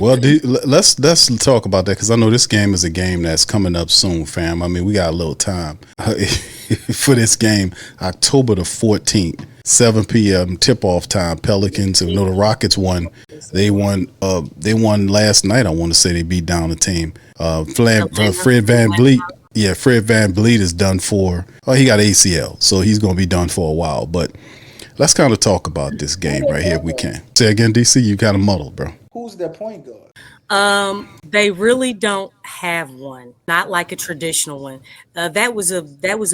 Well, let's talk about that because I know this game is a game that's coming up soon, fam. I mean, we got a little time for this game. October the 14th, 7 p.m. tip-off time. Pelicans. You know the Rockets won. They won. They won last night. I want to say they beat down the team. Fred VanVleet. Yeah, Fred VanVleet is done for. Oh, he got ACL, so he's going to be done for a while. But let's kind of talk about this game right here if we can. Say again, DC, you kind of muddled, bro. Who's their point guard? They really don't have one. Not like a traditional one. That was a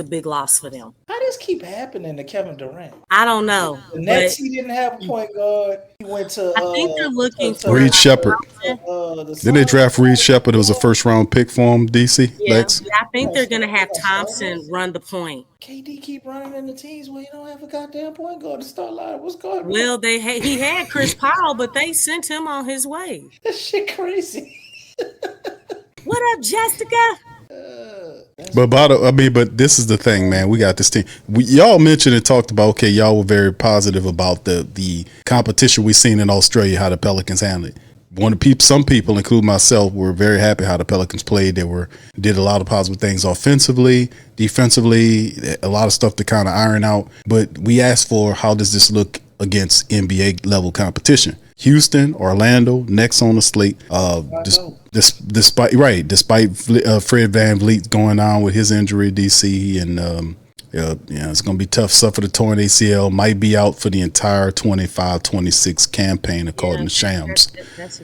big loss for them. How does keep happening to Kevin Durant? I don't know. The Nets, he didn't have a point guard. He went to. I think they're looking for Reed Shepard. Didn't they draft Reed Shepard? It was a first round pick for him. DC. Yeah, Lex? I think they're gonna have Thompson run the point. KD keep running in the teams where you don't have a goddamn point guard to start line. What's going on? Well, he had Chris Paul, but they sent him on his way. That shit crazy. What up, Jessica? But this is the thing, man. We got this team. Y'all mentioned and talked about. Okay, y'all were very positive about the competition we seen in Australia. How the Pelicans handled it. Some people, including myself, were very happy how the Pelicans played. They did a lot of positive things offensively, defensively, a lot of stuff to kind of iron out. But we asked for how does this look against NBA level competition? Houston, Orlando, next on the slate. Despite Fred VanVleet going on with his injury, DC, and it's going to be tough. Suffered a torn ACL, might be out for the entire 25-26 campaign, according to Shams.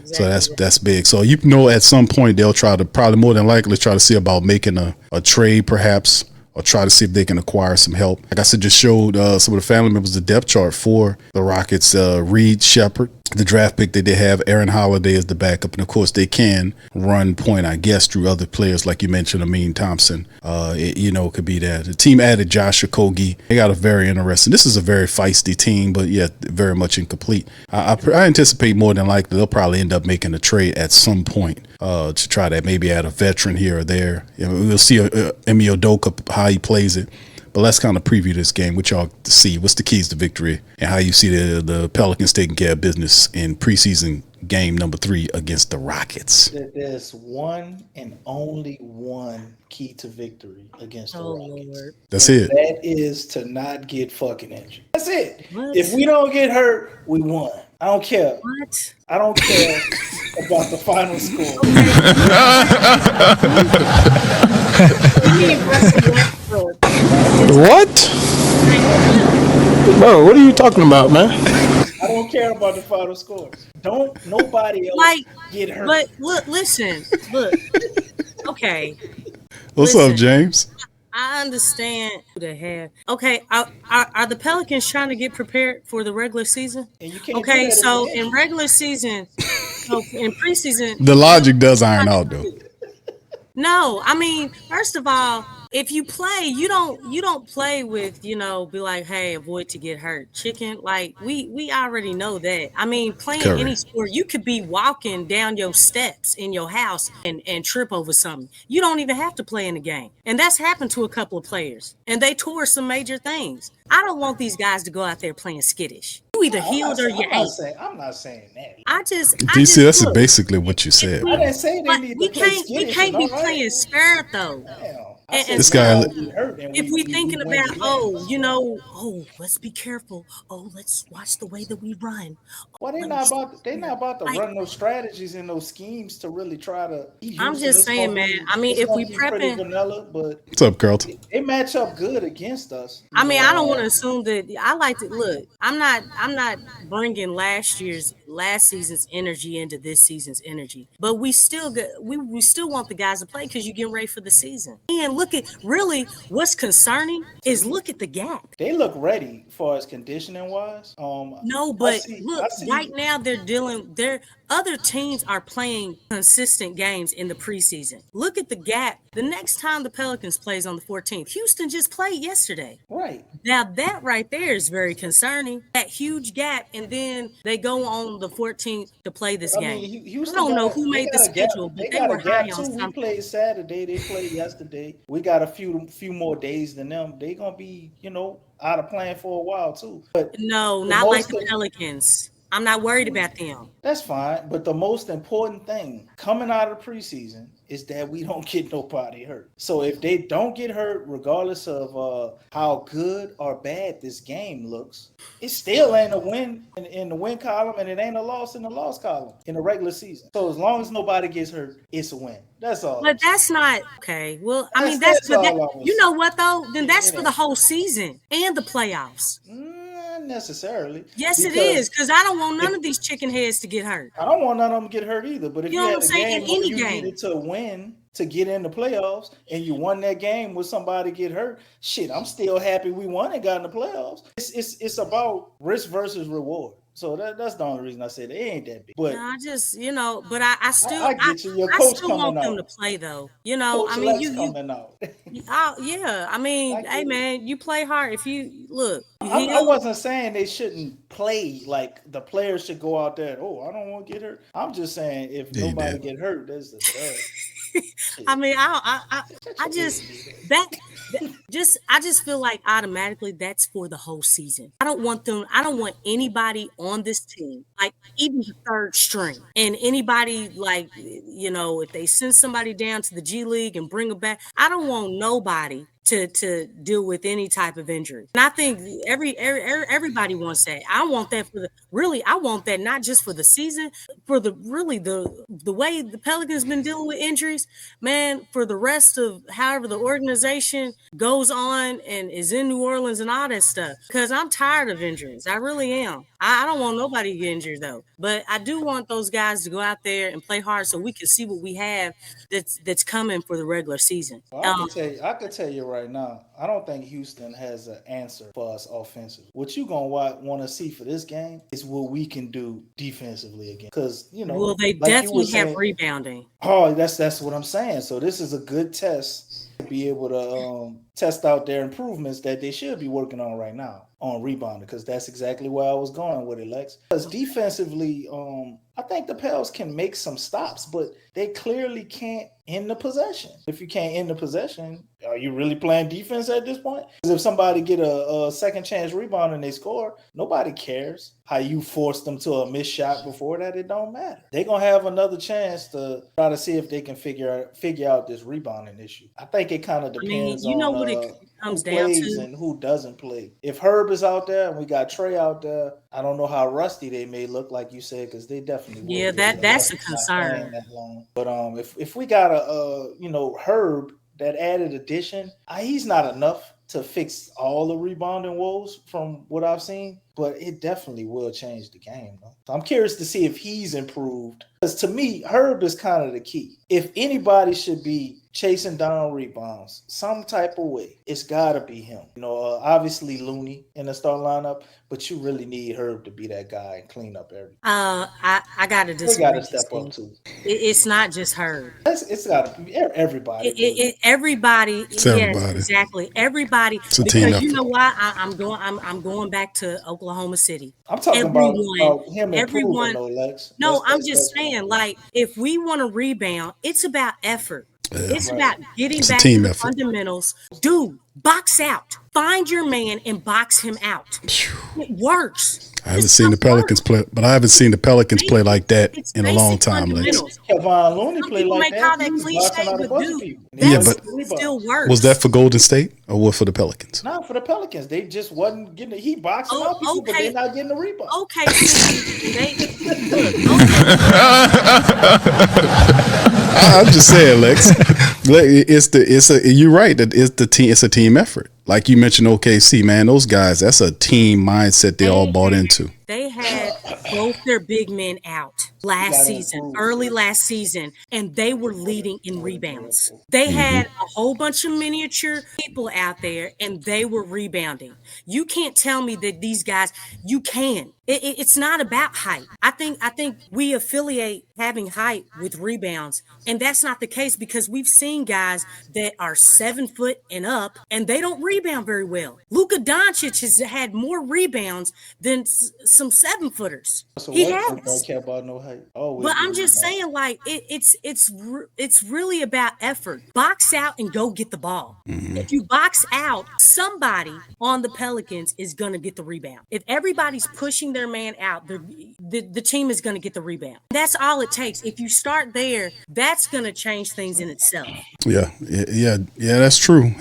So that's big. So at some point they'll probably more than likely try to see about making a trade, perhaps, or try to see if they can acquire some help. Like I said, just showed some of the family members the depth chart for the Rockets. Reed Shepard, the draft pick that they have. Aaron Holiday is the backup. And, of course, they can run point, I guess, through other players like you mentioned, Amin Thompson. It could be that. The team added Josh Okogie. They got a very interesting. This is a very feisty team, but, yeah, very much incomplete. I anticipate more than likely they'll probably end up making a trade at some point to try to maybe add a veteran here or there. We'll see Emi Udoka, how he plays it. But let's kind of preview this game. What y'all see? What's the keys to victory and how you see the Pelicans taking care of business in preseason game number 3 against the Rockets? There's one and only one key to victory against the Rockets. Lord. That's it. That is to not get fucking injured. That's it. What? If we don't get hurt, we won. I don't care. What? I don't care about the final score. What? Bro, what are you talking about, man? I don't care about the final score. Don't nobody else get hurt. But look. Okay. What's up, James? I understand who they have. Okay, are the Pelicans trying to get prepared for the regular season? And you can't okay, so in regular season, in preseason, the logic does iron out though. No, I mean, first of all, if you play, you don't play with, be like, hey, avoid to get hurt. Chicken, like we already know that. I mean, playing any sport, you could be walking down your steps in your house and trip over something. You don't even have to play in the game. And that's happened to a couple of players. And they tore some major things. I don't want these guys to go out there playing skittish. You either healed or you ain't. I'm not saying that. DC, that's basically what you said. I didn't say they need to play skittish. We can't be playing scared though. And this guy. If we thinking about, let's be careful. Oh, let's watch the way that we run. Well, they're not about to run those strategies and those schemes to really try to. I'm just saying, man. I mean, if we prepping, vanilla, but what's up, Carlton? They match up good against us. I mean, I don't want to assume that. I like to look. I'm not bringing last season's energy into this season's energy, but we still want the guys to play because you're getting ready for the season. And look at really what's concerning is look at the gap. They look ready as far as conditioning wise. No, but right now they're other teams are playing consistent games in the preseason. Look at the gap. The next time the Pelicans plays on the 14th, Houston just played yesterday. Right. Now that right there is very concerning. That huge gap, and then they go on the 14th to play this game. I don't know who made the schedule, but they were high on something. We played Saturday. They played yesterday. We got a few more days than them. They gonna be, out of playing for a while too. But no, not like the Pelicans. I'm not worried about them. That's fine, but the most important thing coming out of the preseason is that we don't get nobody hurt. So if they don't get hurt, regardless of how good or bad this game looks, it still ain't a win in the win column, and it ain't a loss in the loss column in the regular season. So as long as nobody gets hurt, it's a win. That's all. But that's not okay. Well, I mean, That's for that. all I was You know what though? Then that's saying. for the whole season and the playoffs. Not necessarily. Yes, it is, because I don't want none of these chicken heads to get hurt. I don't want none of them to get hurt either. But if You you, know had what I'm a saying? game In where any you game. needed to win to get in the playoffs and you won that game with somebody get hurt, shit, I'm still happy we won and got in the playoffs. It's about risk versus reward. So that's the only reason I said it ain't that big. But I just, but I still, I get you. Your I coach still coming want them to out. play though. Coach I mean, Lex coming out. yeah. I mean, hey man, you play hard. If you look, I wasn't saying they shouldn't play, like the players should go out there. Oh, I don't want to get hurt. I'm just saying if nobody get hurt, that's the third. I mean, I just I just feel like automatically that's for the whole season. I don't want anybody on this team, like even the third string, and anybody like if they send somebody down to the G League and bring them back, I don't want nobody to deal with any type of injury. And I think everybody wants that. I want that I want that not just for the season, for the way the Pelicans been dealing with injuries, man, for the rest of however the organization goes on and is in New Orleans and all that stuff. Because I'm tired of injuries. I really am. I don't want nobody to get injured though. But I do want those guys to go out there and play hard so we can see what we have that's coming for the regular season. Well, I could tell you right now, I don't think Houston has an answer for us offensively. What you gonna want to see for this game is what we can do defensively again. Because well, they like definitely have rebounding. Oh, that's what I'm saying. So this is a good test to be able to test out their improvements that they should be working on right now on rebounding, because that's exactly where I was going with it, Lex. Because defensively, I think the Pels can make some stops, but they clearly can't end the possession. If you can't end the possession, are you really playing defense at this point? Because if somebody get a second chance rebound and they score, nobody cares how you forced them to a missed shot before that. It don't matter. They're going to have another chance to try to see if they can figure out this rebounding issue. I think it kind of depends on what it comes who down plays to and who doesn't play. If Herb is out there and we got Trey out there, I don't know how rusty they may look, like you said, because they definitely will. That's a concern. That long. But if we got Herb, that added addition, he's not enough to fix all the rebounding woes from what I've seen, but it definitely will change the game. So I'm curious to see if he's improved, because to me, Herb is kind of the key. If anybody should be chasing down rebounds some type of way, it's got to be him. Obviously Looney in the start lineup, but you really need Herb to be that guy and clean up everything. I got to disagree. He got to step up too. It's not just Herb. It's got to be everybody. Everybody. It's everybody. Yes, exactly. Everybody. It's a team effort. You know why? I'm going back to Oklahoma City. I'm talking about him improving, though, Lex. No, I'm just saying, like, if we want to rebound, it's about effort. It's about getting back to the fundamentals. Dude, box out. Find your man and box him out. It works. I haven't seen the Pelicans play, but I haven't seen the Pelicans play like that in a long time. Kevon Looney played like that. Call that cliche, but dude, but still works. Was that for Golden State or what for the Pelicans? Not for the Pelicans. They just wasn't getting he boxing out people, but they're not getting the rebound. Okay, I'm just saying, Lex. You're right. That it's a team effort. Like you mentioned, OKC, man, those guys, that's a team mindset they all bought into. They had both their big men out early last season, and they were leading in rebounds. They had a whole bunch of miniature people out there, and they were rebounding. You can't tell me that these guys, you can. It's not about height. I think we affiliate having height with rebounds, and that's not the case, because we've seen guys that are 7 foot and up, and they don't rebound very well. Luka Doncic has had more rebounds than some some 7-footers. So He Westbrook don't has. care about no height. Always But get I'm just rebounds. saying, like it's really about effort. Box out and go get the ball. If you box out, somebody on the Pelicans is gonna get the rebound. If everybody's pushing their man out, the team is gonna get the rebound. That's all it takes. If you start there, that's gonna change things in itself. Yeah. That's true.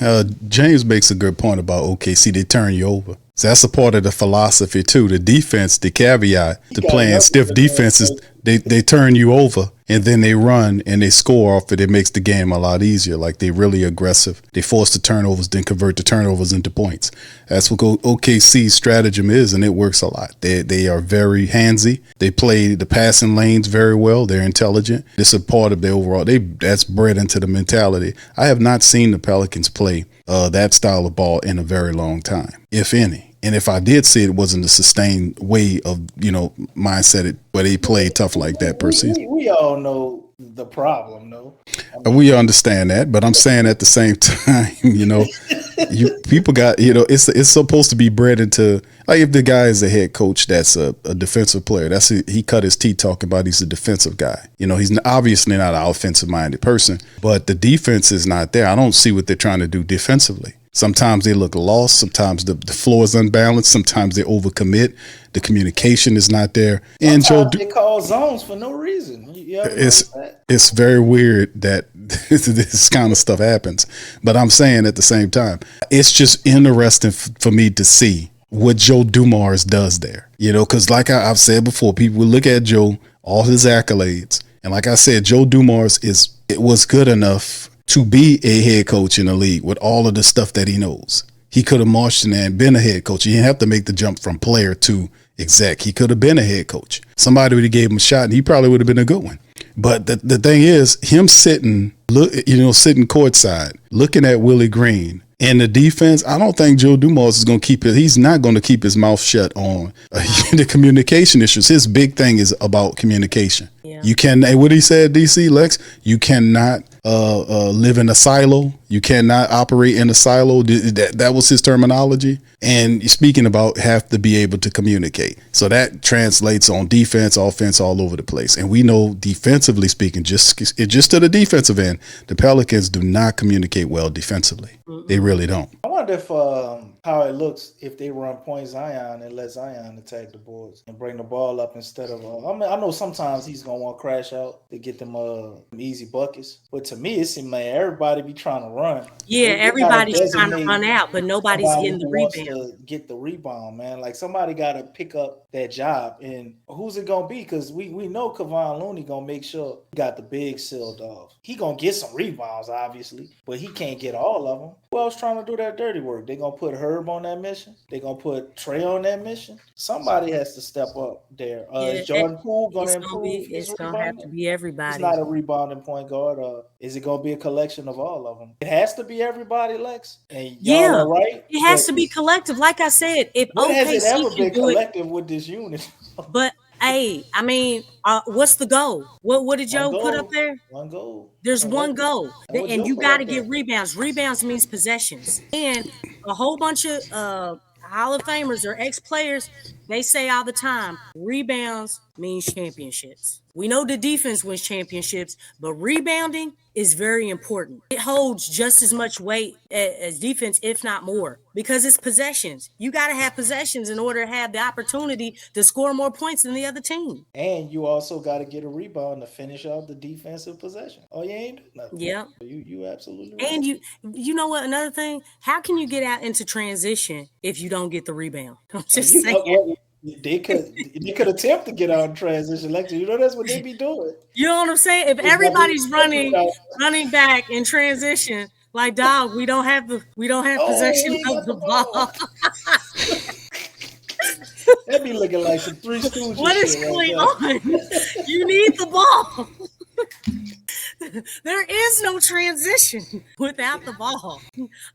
James makes a good point about OKC. They turn you over. So that's a part of the philosophy too. The defense, the caveat to playing stiff defenses, they turn you over and then they run and they score off it. It makes the game a lot easier. Like they're really aggressive. They force the turnovers, then convert the turnovers into points. That's what OKC's stratagem is, and it works a lot. They are very handsy. They play the passing lanes very well. They're intelligent. It's a part of their overall. That's bred into the mentality. I have not seen the Pelicans play that style of ball in a very long time, if any. And if I did see it, wasn't a sustained way of, mindset where they play tough like that per se. We all know the problem, no? We understand that, but I'm saying at the same time, people got, it's supposed to be bred into, like if the guy is a head coach that's a defensive player, he cut his teeth talking about he's a defensive guy. He's obviously not an offensive minded person, but the defense is not there. I don't see what they're trying to do defensively. Sometimes they look lost. Sometimes the floor is unbalanced. Sometimes they overcommit. The communication is not there. And they call zones for no reason. It's very weird that this kind of stuff happens. But I'm saying at the same time, it's just interesting for me to see what Joe Dumars does there. Because like I've said before, people will look at Joe, all his accolades. And like I said, Joe Dumars was good enough to be a head coach in the league with all of the stuff that he knows. He could have marched in there and been a head coach. He didn't have to make the jump from player to exec. He could have been a head coach. Somebody would have gave him a shot and he probably would have been a good one. But the thing is, him sitting courtside, looking at Willie Green and the defense, I don't think Joe Dumars is going to he's not going to keep his mouth shut on the communication issues. His big thing is about communication. Yeah. You can, what he said, DC Lex, you cannot live in a silo. You cannot operate in a silo. That was his terminology. And speaking about have to be able to communicate. So that translates on defense, offense, all over the place. And we know defensively speaking, just to the defensive end, the Pelicans do not communicate well defensively. Mm-hmm. They really don't. I wonder if how it looks if they run point Zion and let Zion attack the boards and bring the ball up instead of. I know sometimes he's gonna want to crash out to get them easy buckets, but to me it seems like everybody be trying to run. Yeah, everybody's trying to run out, but nobody's getting the rebound. To get the rebound, man. Like somebody got to pick up that job, and who's it gonna be? Because we know Kevon Looney gonna make sure he got the big sealed off. He gonna get some rebounds, obviously, but he can't get all of them. Who else trying to do that dirty work? They gonna put Herb on that mission. They gonna put Trey on that mission. Somebody has to step up there. Is Jordan Poole gonna improve? It's gonna have to be everybody. He's not a rebounding point guard. Is it gonna be a collection of all of them? It has to be everybody, Lex. And y'all are right. It has to be collective. Like I said, if has it ever been collective with this unit? But hey, I mean, what's the goal? What did Joe put up there? One goal. There's one goal, and you got to get rebounds. Rebounds means possessions, and a whole bunch of Hall of Famers or ex-players, they say all the time, rebounds means championships. We know the defense wins championships, but rebounding is very important. It holds just as much weight as defense, if not more, because it's possessions. You got to have possessions in order to have the opportunity to score more points than the other team. And you also got to get a rebound to finish off the defensive possession. Oh, you ain't doing nothing. Yeah. You absolutely right. And you know what? Another thing, how can you get out into transition if you don't get the rebound? I'm just saying. They could attempt to get out in transition. Like, that's what they be doing. You know what I'm saying? If everybody's running back in transition, like dog, we don't have possession of the ball. That be looking like some Three Stooges. What is going on? You need the ball. There is no transition without the ball,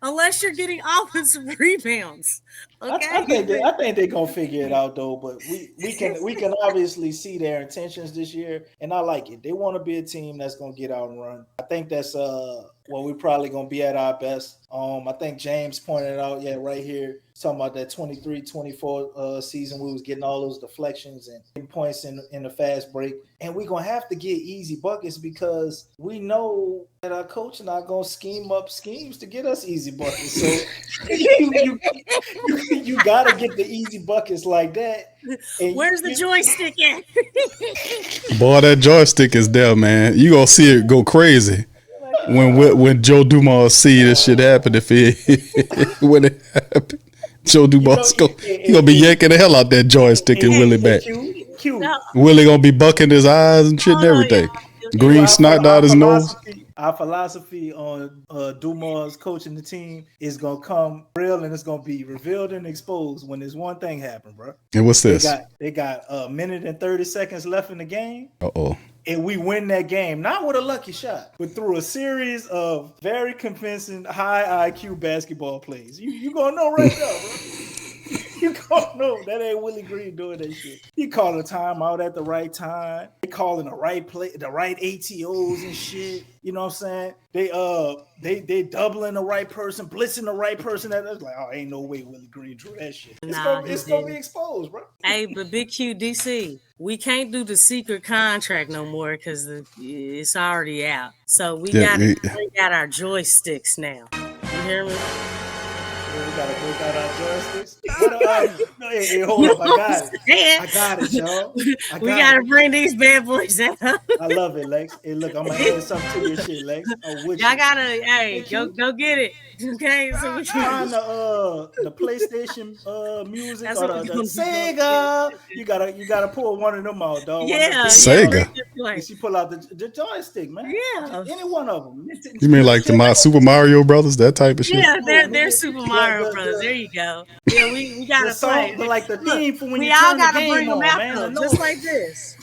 unless you're getting offensive rebounds. Okay, I think they're gonna figure it out though. But we can obviously see their intentions this year, and I like it. They want to be a team that's gonna get out and run. I think that's Well, we're probably gonna be at our best. I think James pointed out, right here, talking about that 23-24 season, we was getting all those deflections and getting points in the fast break. And we're gonna have to get easy buckets because we know that our coach not gonna scheme up schemes to get us easy buckets. So you gotta get the easy buckets like that. And where's the joystick at? Boy, that joystick is there, man. You gonna see it go crazy when Joe Dumas see this shit happen. When it happen, Joe Dumas he gonna be yanking the hell out that joystick and Willie back. No. Willie gonna be bucking his eyes and shit and everything. Green snot out his nose. Our philosophy on Dumas coaching the team is gonna come real, and it's gonna be revealed and exposed when there's one thing happen, bro. And what's this? They got a minute and 30 seconds left in the game. Uh-oh. And we win that game, not with a lucky shot, but through a series of very convincing high IQ basketball plays. You gonna know right now, bro. You gonna know that ain't Willie Green doing that shit. He calling a timeout at the right time. They calling the right play, the right ATOs and shit. You know what I'm saying? They doubling the right person, blitzing the right person. That's like, oh, ain't no way Willie Green drew that shit. It's gonna be exposed, bro. Hey, but Big QDC, we can't do the secret contract no more because it's already out. So we got our joysticks now. You hear me? We gotta break out our joysticks. Hey, hold up, I got it, y'all. We gotta bring these bad boys out. I love it, Lex. Hey, look, I'm gonna add something to your shit, Lex. Y'all gotta, go get it. Okay, so we find the PlayStation music or the Sega. You gotta pull one of them out, dog. Yeah, Sega. You pull out the joystick, man. Yeah, any one of them. You mean like the Super Mario Brothers, that type of shit? Yeah, they're Super Mario Brothers. There you go. Yeah, we gotta play. But like the theme for when we you all turn gotta the game bring them on, out man, though, just like this.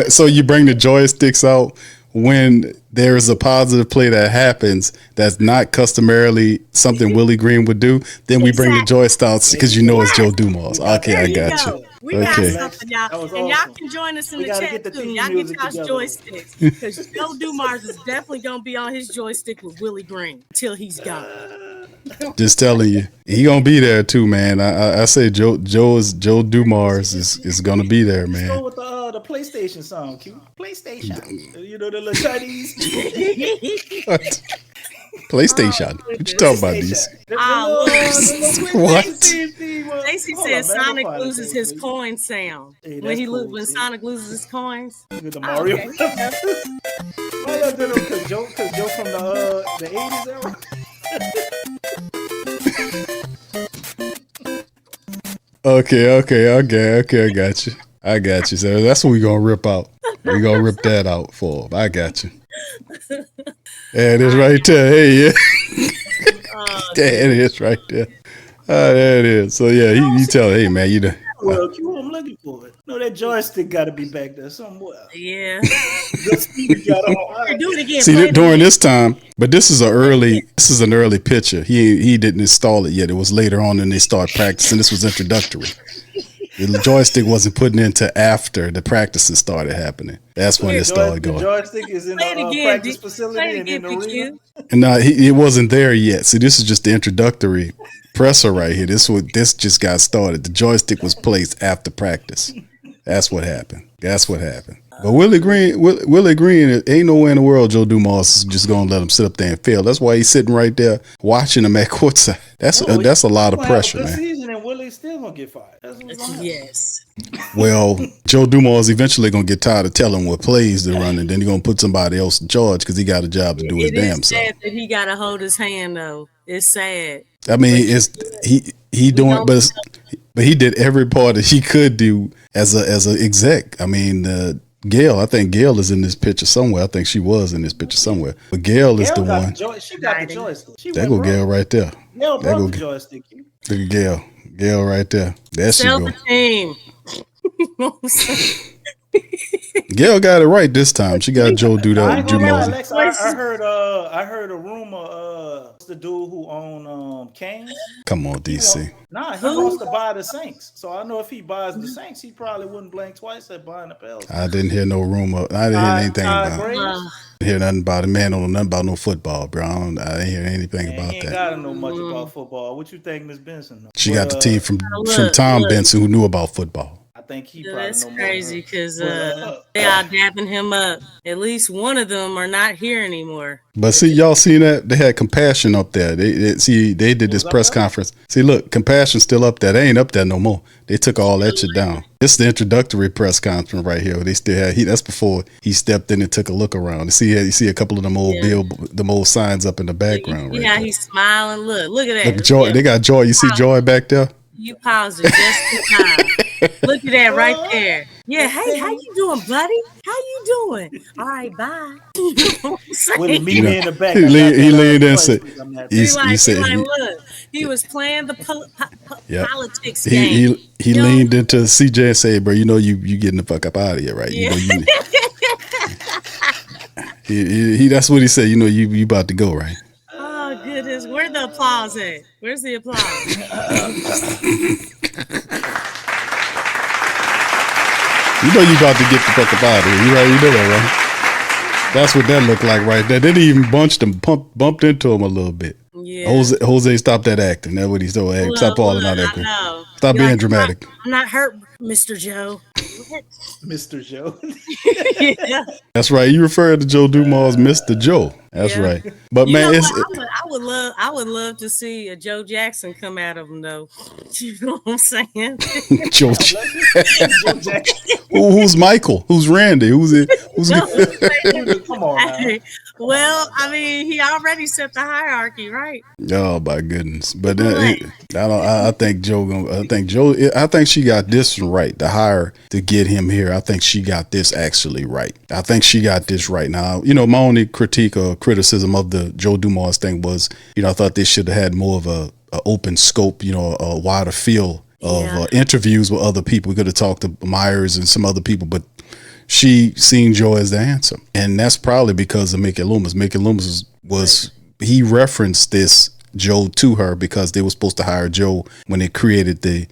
So you bring the joysticks out when there is a positive play that happens that's not customarily something Willie Green would do, then we bring the joysticks because you know it's Joe Dumas. Okay, I got you. We got something, y'all. And y'all can join us in the chat too. Y'all get y'all's joysticks. Because Joe Dumas is definitely going to be on his joystick with Willie Green until he's gone. Just telling you. He going to be there too, man. I say Joe Dumas is going to be there, man. Let's go with the PlayStation song, Q. PlayStation. You know, the little Chinese. What? PlayStation. What you talking about, these? What? Stacey says Sonic loses his coin sound. When Sonic loses his coins. The Mario. Why y'all did him? Because Joe from the 80s era? Okay, I got you. So that's what we gonna rip out. We gonna rip that out for him. I got you. There it is right there. Hey, yeah. There it is right there. There it is. So yeah, he tell, hey man, you know. Well, Q, I'm looking for it. No, that joystick got to be back there somewhere. Yeah. Do it again. See, during this time, but this is an early picture. He didn't install it yet. It was later on, and they start practicing. This was introductory. The joystick wasn't put into after the practices started happening. That's when it started going. The joystick is in the practice facility and in the arena. And no, it wasn't there yet. See, this is just the introductory presser right here. This just got started. The joystick was placed after practice. That's what happened. But Willie Green, ain't nowhere in the world Joe Dumas is just gonna let him sit up there and fail. That's why he's sitting right there watching him at courtside. That's a lot of pressure, man. Season and Willie's still gonna get fired. Yes. Well, Joe Dumas eventually gonna get tired of telling what plays to run, and then he's gonna put somebody else in charge because he got a job to do his damn self. It's sad that he gotta hold his hand though. It's sad. I mean, he doing, but he did every part that he could do as a exec. I mean, Gail, I think Gail is in this picture somewhere. I think she was in this picture somewhere. But Gail is the one. She got the joystick. There go Gail right there. Gail brought the joystick. Look at Gail. Gail right there. There she go. The team. Gail got it right this time. She got Joe do that. I heard a rumor. The dude who owned Canes. Come on, DC. He wants to buy the Saints. So I know if he buys the Saints, he probably wouldn't blink twice at buying the Pelicans. I didn't hear no rumor. I didn't hear anything about it. Hear nothing about it. Man, don't know nothing about no football, bro. I didn't hear anything Man, about he ain't that. gotta know much about football. What you think, Miss Benson? Know? She But got the team from Look, Tom look. Benson, who knew about football. I think he Yeah, probably that's know more than crazy her. because But they are dapping him up. At least one of them are not here anymore. But see, y'all seen that? They had Compassion up there. They did this was up press there? conference. See, look, Compassion's still up there. They ain't up there no more. They took all that shit down. It's the introductory press conference right here. They still had that's before he stepped in and took a look around. You see a couple of them old them old signs up in the background You see right how there. he's smiling? Look at that. Look, Joy. They got Joy. You see Joy back there? You paused it just in time. Look at that right there. Yeah, hey, how you doing, buddy? How you doing? All right, bye. You know what I'm saying? Willie, meet me in the back. He I got leaned in and price said, list I'm at. he Look, he was playing the politics game. he leaned into CJ and said, "Bro, you know you getting the fuck up out of here, right? Yeah. You know he that's what he said. You know you about to go, right?" Oh goodness, where's the applause at? Where's the applause? You know you about to get the fuck up out of here. You right? You know that, right? That's what that looked like right there. They didn't even bumped into him a little bit. Yeah. Jose, stop that acting. That's what he's doing. Stop falling out that cool. Stop being dramatic. I'm not hurt, Mr. Joe. Mr. Joe. Yeah. That's right. You referred to Joe Dumars as Mr. Joe. That's right. But man, I would love to see a Joe Jackson come out of him though. You know what I'm saying? Joe Jackson. Who's Michael? Who's Randy? Who's it? Come on now. Well, I mean, he already set the hierarchy, right? Oh my goodness! But I think I think she got this right. The hire to get him here. I think she got this actually right. I think she got this right. Now, you know, my only critique or criticism of the Joe Dumars thing was, you know, I thought they should have had more of a open scope, you know, a wider field of interviews with other people. We could have talked to Myers and some other people, but she seen Joe as the answer. And that's probably because of Mickey Loomis. Mickey Loomis he referenced this Joe to her because they were supposed to hire Joe when they created the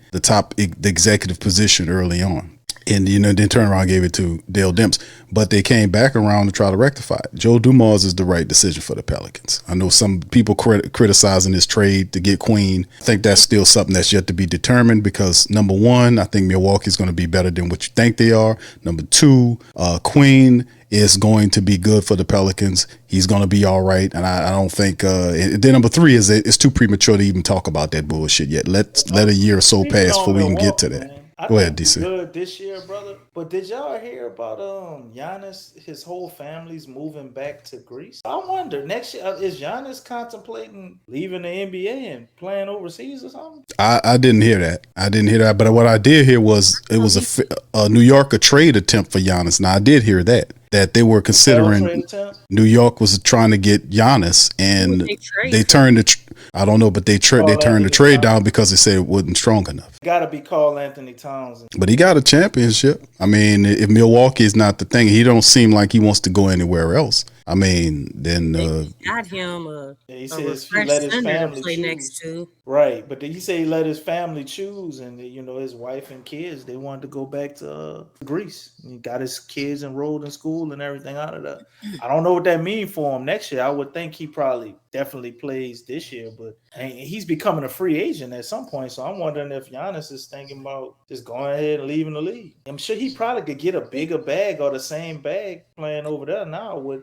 executive position early on. And, you know, then turn around and gave it to Dale Demps. But they came back around to try to rectify it. Joe Dumars is the right decision for the Pelicans. I know some people criticizing this trade to get Queen. I think that's still something that's yet to be determined because, number one, I think Milwaukee's going to be better than what you think they are. Number two, Queen is going to be good for the Pelicans. He's going to be all right. And I don't think then number three is it's too premature to even talk about that bullshit yet. Let a year or so pass before we can get to that. Go ahead, DC. Good this year, brother. But did y'all hear about Giannis? His whole family's moving back to Greece. I wonder next year is Giannis contemplating leaving the NBA and playing overseas or something? I didn't hear that. But what I did hear was it was a New York trade attempt for Giannis. Now I did hear that they were considering New York was trying to get Giannis, and they turned the I don't know, but they turned the trade down because they said it wasn't strong enough. Got to be Karl Anthony Towns. But he got a championship. I mean, if Milwaukee is not the thing, he don't seem like he wants to go anywhere else. I mean, then got him he says he let his family play next to. Right, but he said he let his family choose, and you know his wife and kids they wanted to go back to Greece. He got his kids enrolled in school and everything out of that. I don't know what that means for him next year. I would think he probably definitely plays this year, but he's becoming a free agent at some point. So I'm wondering if Giannis is thinking about just going ahead and leaving the league. I'm sure he probably could get a bigger bag or the same bag playing over there now with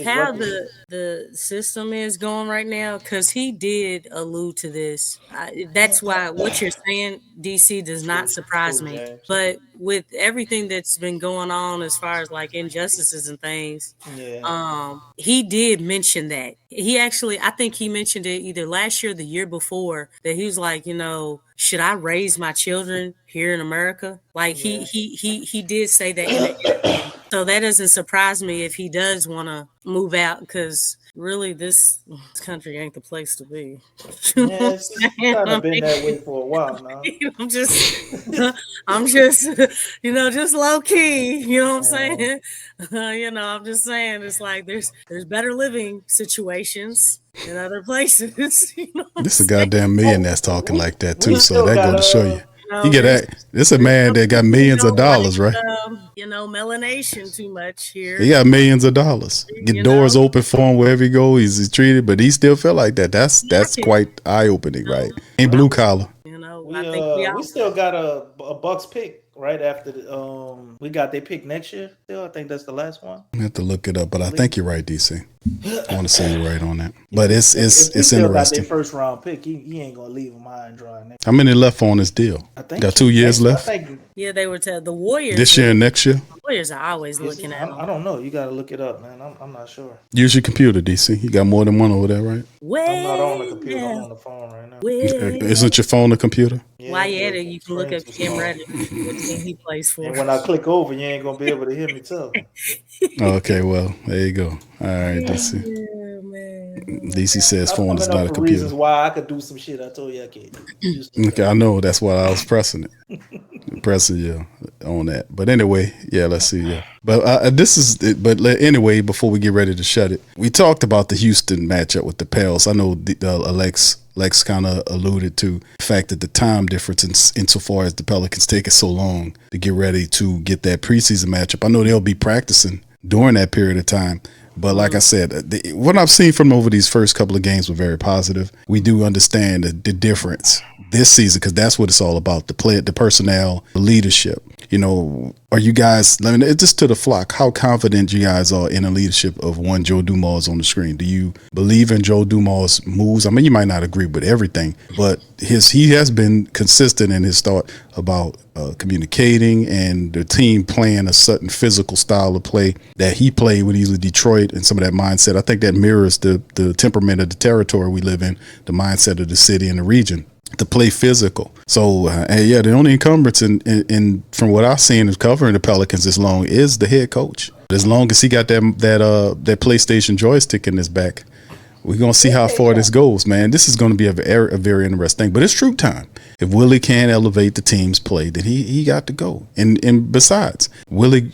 how the system is going right now, because he did allude to this. That's why what you're saying, DC, does not surprise me. But with everything that's been going on as far as like injustices and things, he did mention that. He actually, I think he mentioned it either last year or the year before, that he was like, you know, should I raise my children here in America? Like he did say that. So that doesn't surprise me if he does want to move out, because really this country ain't the place to be. Yeah, it's kind of been that way for a while now. I'm just, you know, just low key. You know what I'm saying? You know, I'm just saying it's like there's better living situations in other places. You know, this is a goddamn million that's talking like that too. So that go to show you. He get that. This a man that got millions of dollars, right? Melanation too much here. He got millions of dollars. Get doors open for him wherever he go. He's treated, but he still feel like that. That's quite eye opening, right? Ain't blue collar. We still got a Bucks pick right after we got their pick next year. Still, I think that's the last one. I have to look it up, but I think you're right, DC. I want to say you're right on that. But it's still got interesting. their first round pick. He ain't gonna leave him high and dry. How many left on this deal? I think got 2 years left. They were the Warriors this year and next year. The Warriors are always looking at them. I don't know. You got to look it up, man. I'm not sure. Use your computer, DC. You got more than one over there, right? I'm not on the computer. I'm on the phone right now. Isn't your phone a computer? Yeah, while you're at it, you can look up Kim Reddish, what team he plays for. And when I click over, you ain't gonna be able to hear me tell. Okay, well, there you go. All right, DC. Yeah, man. DC says phone is not a computer. Reasons why I could do some shit I told you I can't. Okay, I know. That's why I was pressing it. Pressing you on that. But anyway, yeah, let's see. Yeah. But anyway, before we get ready to shut it, we talked about the Houston matchup with the Pels. I know Lex kind of alluded to the fact that the time difference insofar as the Pelicans take it so long to get ready to get that preseason matchup. I know they'll be practicing during that period of time. But like I said, what I've seen from over these first couple of games were very positive. We do understand the difference this season because that's what it's all about, the personnel, the leadership. Are you guys, just to the flock, how confident you guys are in the leadership of one Joe Dumars on the screen? Do you believe in Joe Dumars' moves? I mean, you might not agree with everything, but he has been consistent in his thought about communicating and the team playing a certain physical style of play that he played when he was with Detroit, and some of that mindset. I think that mirrors the temperament of the territory we live in, the mindset of the city and the region, to play physical. So, the only encumbrance in from what I've seen of covering the Pelicans this long is the head coach. As long as he got that PlayStation joystick in his back, we're going to see how far this goes, man. This is going to be a very interesting thing. But it's true time. If Willie can't elevate the team's play, then he got to go. And besides, Willie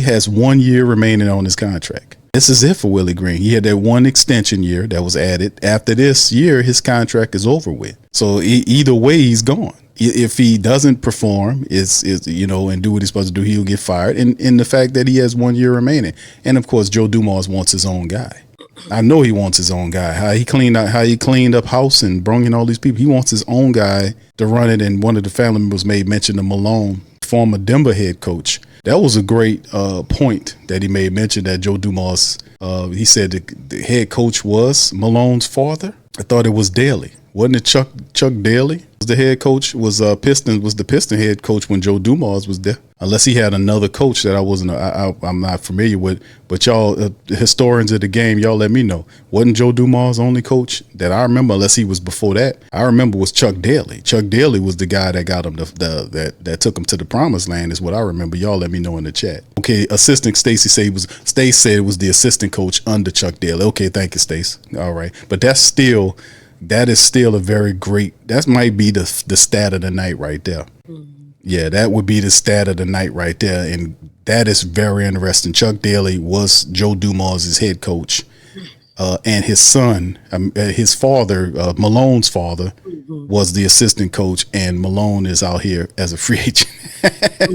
has 1 year remaining on his contract. This is it for Willie Green. He had that one extension year that was added. After this year, his contract is over with. So either way, he's gone. If he doesn't perform, and do what he's supposed to do, he'll get fired. And the fact that he has 1 year remaining, and of course, Joe Dumars wants his own guy. I know he wants his own guy. How he cleaned up house and brought in all these people. He wants his own guy to run it. And one of the family members made mention of Malone, former Denver head coach. That was a great point that he made mention that Joe Dumars, he said the head coach was Malone's father. I thought it was Daly. Wasn't it Chuck Daly? The head coach was the Piston head coach when Joe Dumars was there. Unless he had another coach that I'm not familiar with. But y'all, historians of the game, y'all let me know. Wasn't Joe Dumars only coach that I remember? Unless he was before that. I remember was Chuck Daly. Chuck Daly was the guy that got him that took him to the promised land. Is what I remember. Y'all let me know in the chat. Okay, assistant Stacy said it was the assistant coach under Chuck Daly. Okay, thank you, Stace. All right, but that is still a very great. That might be the stat of the night right there. Mm-hmm. Yeah, that would be the stat of the night right there, and that is very interesting. Chuck Daly was Joe Dumars' head coach, and his son, his father, Malone's father, was the assistant coach, and Malone is out here as a free agent.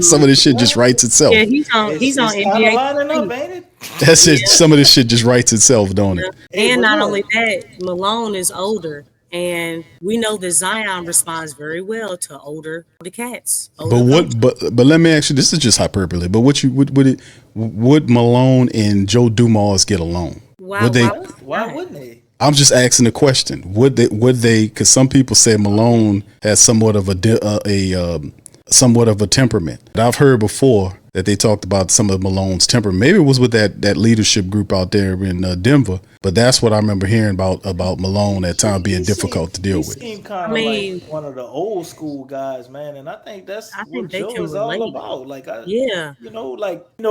Some of this shit just writes itself. Yeah, he's on NBA. Up, ain't it? That's it. Some of this shit just writes itself, don't it? And not only that, Malone is older. And we know that Zion responds very well to older cats. But let me ask you, this is just hyperbole. But would Malone and Joe Dumars get along? Why wouldn't they? I'm just asking the question. Would they? Because some people say Malone has somewhat of a temperament. I've heard before that they talked about some of Malone's temperament. Maybe it was with that leadership group out there in Denver, but that's what I remember hearing about Malone at time being difficult to deal with. He seemed kind of like one of the old school guys, man, and I think that's what Joe is all about.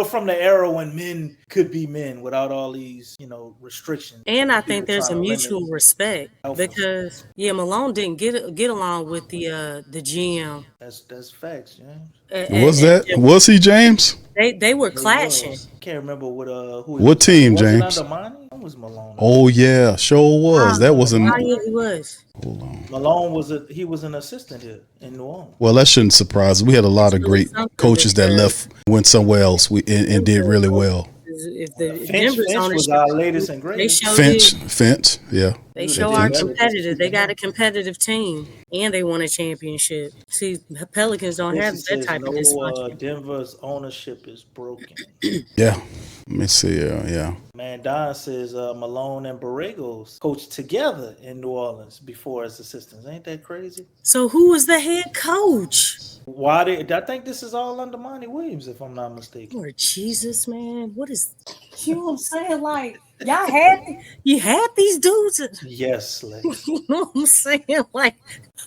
From the era when men could be men without all these, restrictions. And I think there's a mutual respect because Malone didn't get along with the GM. That's facts, yeah. Was he James? They were It clashing. was. Can't remember who he What was. team, Was it James? under Monty? It was Malone. Oh yeah, sure was. That wasn't. Oh yeah, he was. Hold on. Malone was an assistant here in New Orleans. Well, that shouldn't surprise us. We had a lot of It was great something coaches that that left, went somewhere else, and did really well. if the Finch Denver's was ownership, our latest and they greatest. showed Finch, yeah. They He was show a are Finch. competitive. They got a competitive team, and they won a championship. See, the Pelicans don't have This that says type of no. dysfunction. Denver's ownership is broken. Yeah. Let me see. Yeah. Man, Don says Malone and Borregos coached together in New Orleans before as assistants. Ain't that crazy? So who was the head coach? Why did I think this is all under Monty Williams, if I'm not mistaken? Lord Jesus, man, what is? You know what I'm saying? Like y'all had these dudes. Yes, Lex. You know what I'm saying? Like,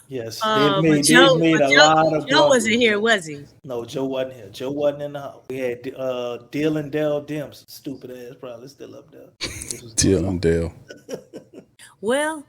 Yes. but They've Joe, made a Joe, lot of Joe wasn't blunders. here, was he? No, Joe wasn't here. Joe wasn't in the house. We had Dylan Dell Demps, stupid ass, probably still up there. Dylan Dale. Well,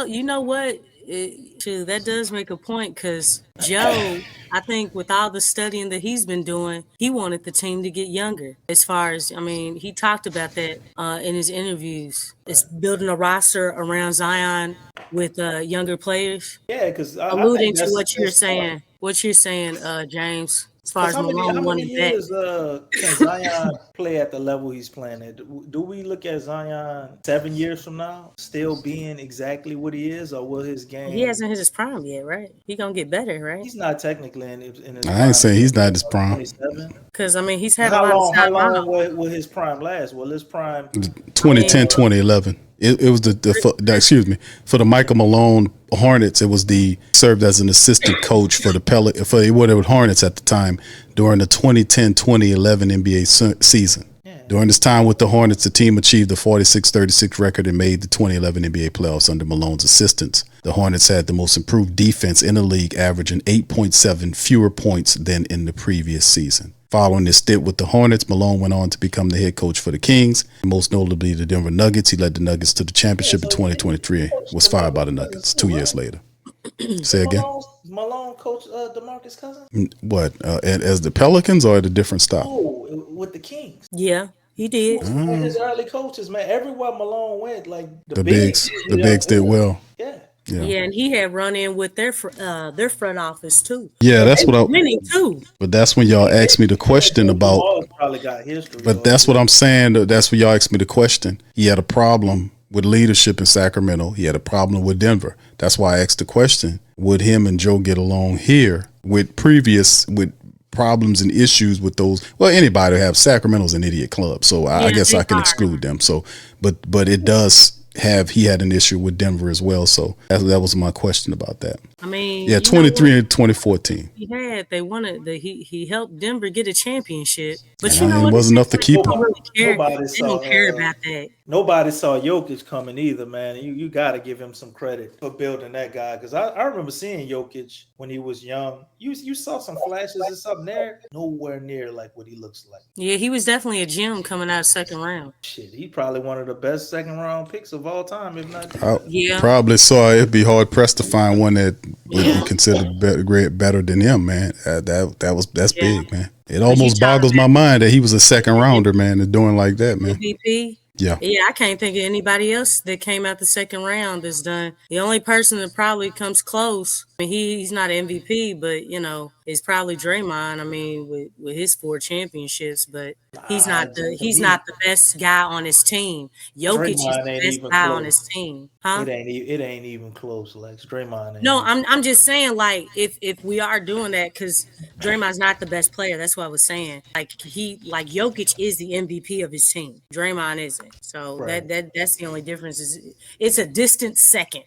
you know what? That does make a point because Joe, I think with all the studying that he's been doing, he wanted the team to get younger. As far as, I mean, he talked about that in his interviews. It's building a roster around Zion with younger players. Yeah, because Alluding to what you're saying. What you're saying, James, as far as how Malone many wanting back. years can Zion play at the level he's playing at? Do we look at Zion 7 years from now still being exactly what he is, or will his game? He hasn't hit his prime yet, right? He gonna get better, right? He's not technically in his I prime. ain't saying he's not his prime. 27. Because I mean, he's had a lot of How time long out. will his prime last? Will his prime 2010, 2011. It was excuse me, for the Michael Malone Hornets. It was served as an assistant coach for the whatever Hornets at the time during the 2010-2011 NBA season. During this time with the Hornets, the team achieved a 46-36 record and made the 2011 NBA playoffs under Malone's assistance. The Hornets had the most improved defense in the league, averaging 8.7 fewer points than in the previous season. Following his stint with the Hornets, Malone went on to become the head coach for the Kings, most notably the Denver Nuggets. He led the Nuggets to the championship in 2023 and was fired by the Nuggets 2 years later. Say again? Malone coach DeMarcus Cousins? What? As the Pelicans or at a different stop? Oh, with the Kings. Yeah, he did. His early coaches, man. Everywhere Malone went, like the bigs did well. Yeah, and he had run in with their front office too. Yeah, that's what winning too. But that's when y'all asked me the question about. Probably got history. But that's what I'm saying. That's when y'all asked me the question. He had a problem with leadership in Sacramento. He had a problem with Denver. That's why I asked the question: would him and Joe get along here with problems and issues with those? Well, anybody who have Sacramento's an idiot club, so I guess I can exclude them. So, but it does. He had an issue with Denver as well, so that was my question about that. I mean, 23 and 2014. He helped Denver get a championship, but it wasn't enough to keep him. They don't care about that. Nobody saw Jokic coming either, man. You got to give him some credit for building that guy, because I remember seeing Jokic when he was young. You saw some flashes or something there, nowhere near like what he looks like. Yeah, he was definitely a gem coming out second round. Shit, he probably one of the best second round picks of all time, if not. Probably saw it'd be hard pressed to find one that would be considered better than him, man. That's big, man. It almost boggles my mind that he was a second rounder, man, and doing like that, man. MVP. Yeah, I can't think of anybody else that came out the second round that's done. The only person that probably comes close, I mean, he's not MVP, but is probably Draymond. I mean, with his 4 championships, but he's not the best guy on his team. Jokic is the best guy on his team, huh? It ain't even close, Lex. Draymond. No, I'm just saying, like, if we are doing that, because Draymond's not the best player. That's what I was saying. Like Jokic is the MVP of his team. Draymond isn't. So that's the only difference. Is it's a distant second.